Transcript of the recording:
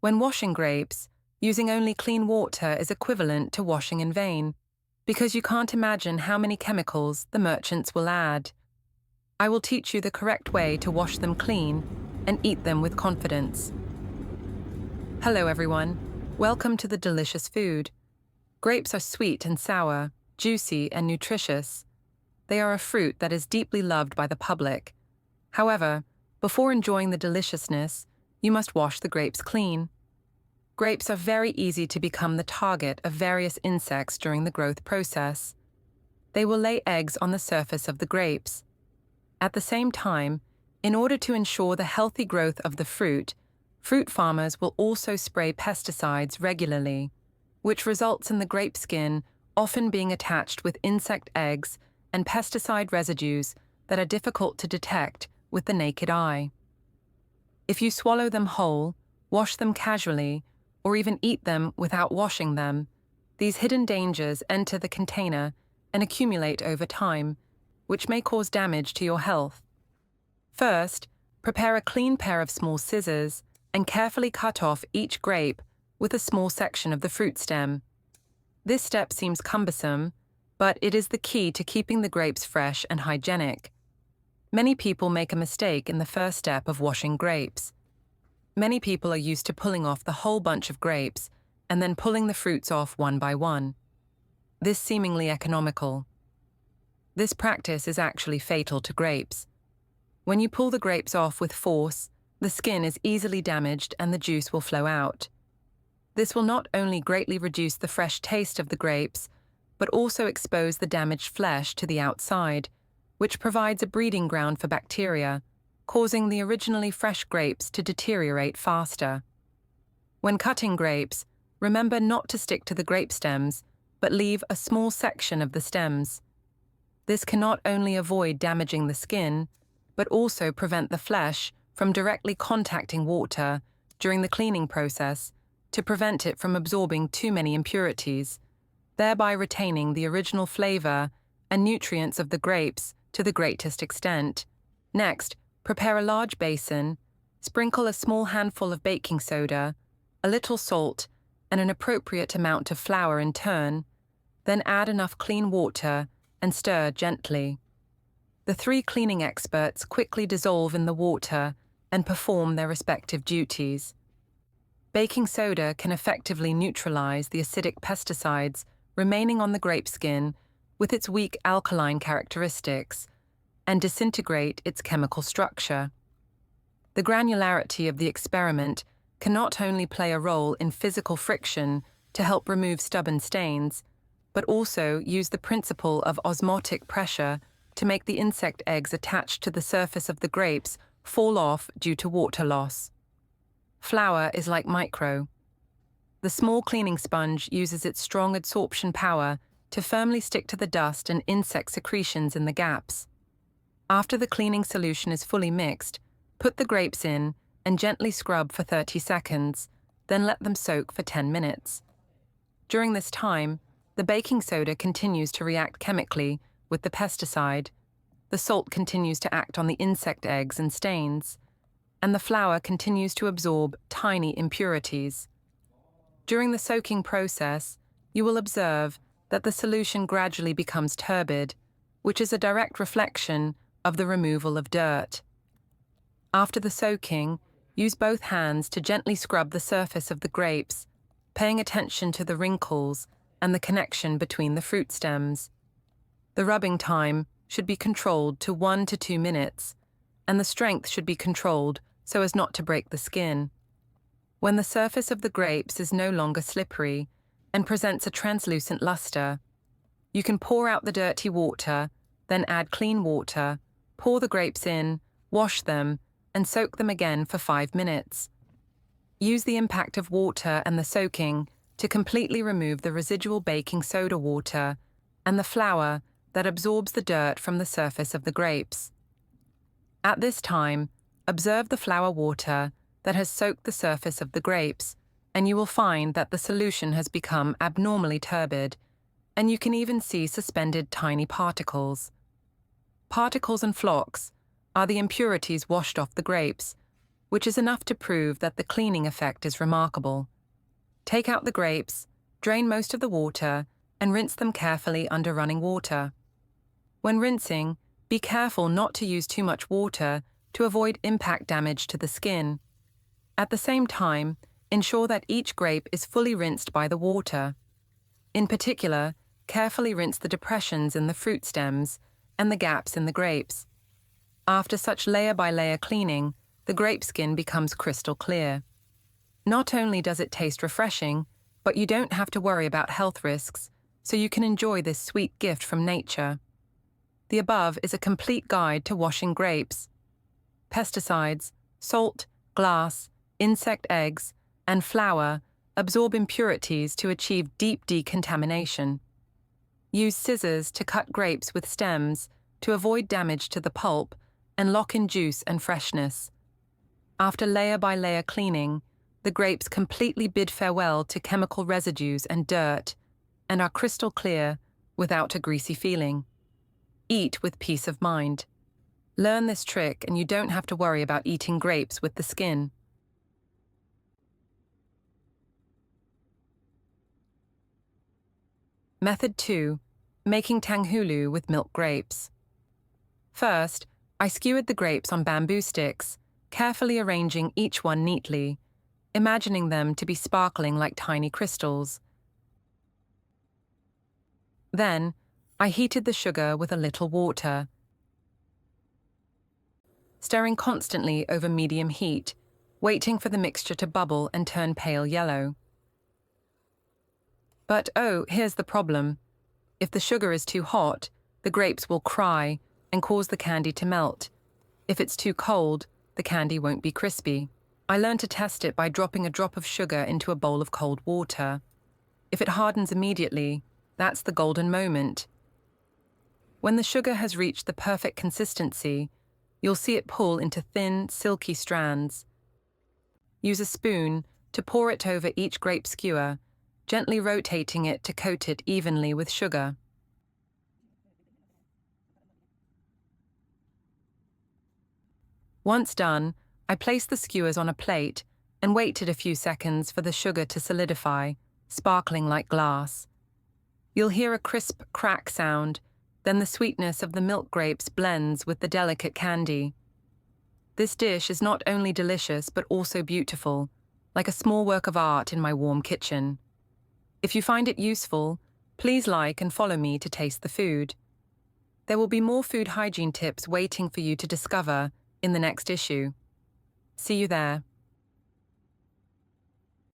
When washing grapes, using only clean water is equivalent to washing in vain, because you can't imagine how many chemicals the merchants will add. I will teach you the correct way to wash them clean and eat them with confidence. Hello everyone, welcome to the delicious food. Grapes are sweet and sour, juicy and nutritious. They are a fruit that is deeply loved by the public. However, before enjoying the deliciousness, you must wash the grapes clean. Grapes are very easy to become the target of various insects during the growth process. They will lay eggs on the surface of the grapes. At the same time, in order to ensure the healthy growth of the fruit farmers will also spray pesticides regularly, which results in the grape skin often being attached with insect eggs and pesticide residues that are difficult to detect with the naked eye. If you swallow them whole, wash them casually, or even eat them without washing them, these hidden dangers enter the container and accumulate over time, which may cause damage to your health. First, prepare a clean pair of small scissors and carefully cut off each grape with a small section of the fruit stem. This step seems cumbersome, but it is the key to keeping the grapes fresh and hygienic. Many people make a mistake in the first step of washing grapes. Many people are used to pulling off the whole bunch of grapes and then pulling the fruits off one by one. This seemingly economical. This practice is actually fatal to grapes. When you pull the grapes off with force, the skin is easily damaged and the juice will flow out. This will not only greatly reduce the fresh taste of the grapes, but also expose the damaged flesh to the outside, which provides a breeding ground for bacteria, causing the originally fresh grapes to deteriorate faster. When cutting grapes, remember not to stick to the grape stems, but leave a small section of the stems. This can not only avoid damaging the skin, but also prevent the flesh from directly contacting water during the cleaning process to prevent it from absorbing too many impurities, thereby retaining the original flavor and nutrients of the grapes to the greatest extent. Next, prepare a large basin, sprinkle a small handful of baking soda, a little salt, and an appropriate amount of flour in turn, then add enough clean water and stir gently. The three cleaning experts quickly dissolve in the water and perform their respective duties. Baking soda can effectively neutralize the acidic pesticides remaining on the grape skin with its weak alkaline characteristics and disintegrate its chemical structure. The granularity of the experiment can not only play a role in physical friction to help remove stubborn stains, but also use the principle of osmotic pressure to make the insect eggs attached to the surface of the grapes fall off due to water loss. Flour is like micro. The small cleaning sponge uses its strong adsorption power to firmly stick to the dust and insect secretions in the gaps. After the cleaning solution is fully mixed, put the grapes in and gently scrub for 30 seconds, then let them soak for 10 minutes. During this time, the baking soda continues to react chemically with the pesticide, the salt continues to act on the insect eggs and stains, and the flour continues to absorb tiny impurities. During the soaking process, you will observe that the solution gradually becomes turbid, which is a direct reflection of the removal of dirt. After the soaking, use both hands to gently scrub the surface of the grapes, paying attention to the wrinkles and the connection between the fruit stems. The rubbing time should be controlled to 1 to 2 minutes, and the strength should be controlled so as not to break the skin. When the surface of the grapes is no longer slippery and presents a translucent luster, you can pour out the dirty water, then add clean water, pour the grapes in, wash them, and soak them again for 5 minutes. Use the impact of water and the soaking to completely remove the residual baking soda water and the flour that absorbs the dirt from the surface of the grapes. At this time, observe the flour water that has soaked the surface of the grapes, and you will find that the solution has become abnormally turbid, and you can even see suspended tiny particles. Particles and flocks are the impurities washed off the grapes, which is enough to prove that the cleaning effect is remarkable. Take out the grapes, drain most of the water, and rinse them carefully under running water. When rinsing, be careful not to use too much water to avoid impact damage to the skin. At the same time, ensure that each grape is fully rinsed by the water. In particular, carefully rinse the depressions in the fruit stems and the gaps in the grapes. After such layer-by-layer cleaning, the grape skin becomes crystal clear. Not only does it taste refreshing, but you don't have to worry about health risks, so you can enjoy this sweet gift from nature. The above is a complete guide to washing grapes. Pesticides, salt, glass, insect eggs, and flour absorb impurities to achieve deep decontamination. Use scissors to cut grapes with stems to avoid damage to the pulp and lock in juice and freshness. After layer-by-layer cleaning, the grapes completely bid farewell to chemical residues and dirt and are crystal clear without a greasy feeling. Eat with peace of mind. Learn this trick and you don't have to worry about eating grapes with the skin. Method 2. Making tanghulu with milk grapes. First, I skewered the grapes on bamboo sticks, carefully arranging each one neatly, imagining them to be sparkling like tiny crystals. Then, I heated the sugar with a little water, stirring constantly over medium heat, waiting for the mixture to bubble and turn pale yellow. But oh, here's the problem. If the sugar is too hot, the grapes will cry and cause the candy to melt. If it's too cold, the candy won't be crispy. I learned to test it by dropping a drop of sugar into a bowl of cold water. If it hardens immediately, that's the golden moment. When the sugar has reached the perfect consistency, you'll see it pull into thin, silky strands. Use a spoon to pour it over each grape skewer, gently rotating it to coat it evenly with sugar. Once done, I place the skewers on a plate and waited a few seconds for the sugar to solidify, sparkling like glass. You'll hear a crisp crack sound, then the sweetness of the milk grapes blends with the delicate candy. This dish is not only delicious but also beautiful, like a small work of art in my warm kitchen. If you find it useful, please like and follow me to taste the food. There will be more food hygiene tips waiting for you to discover in the next issue. See you there.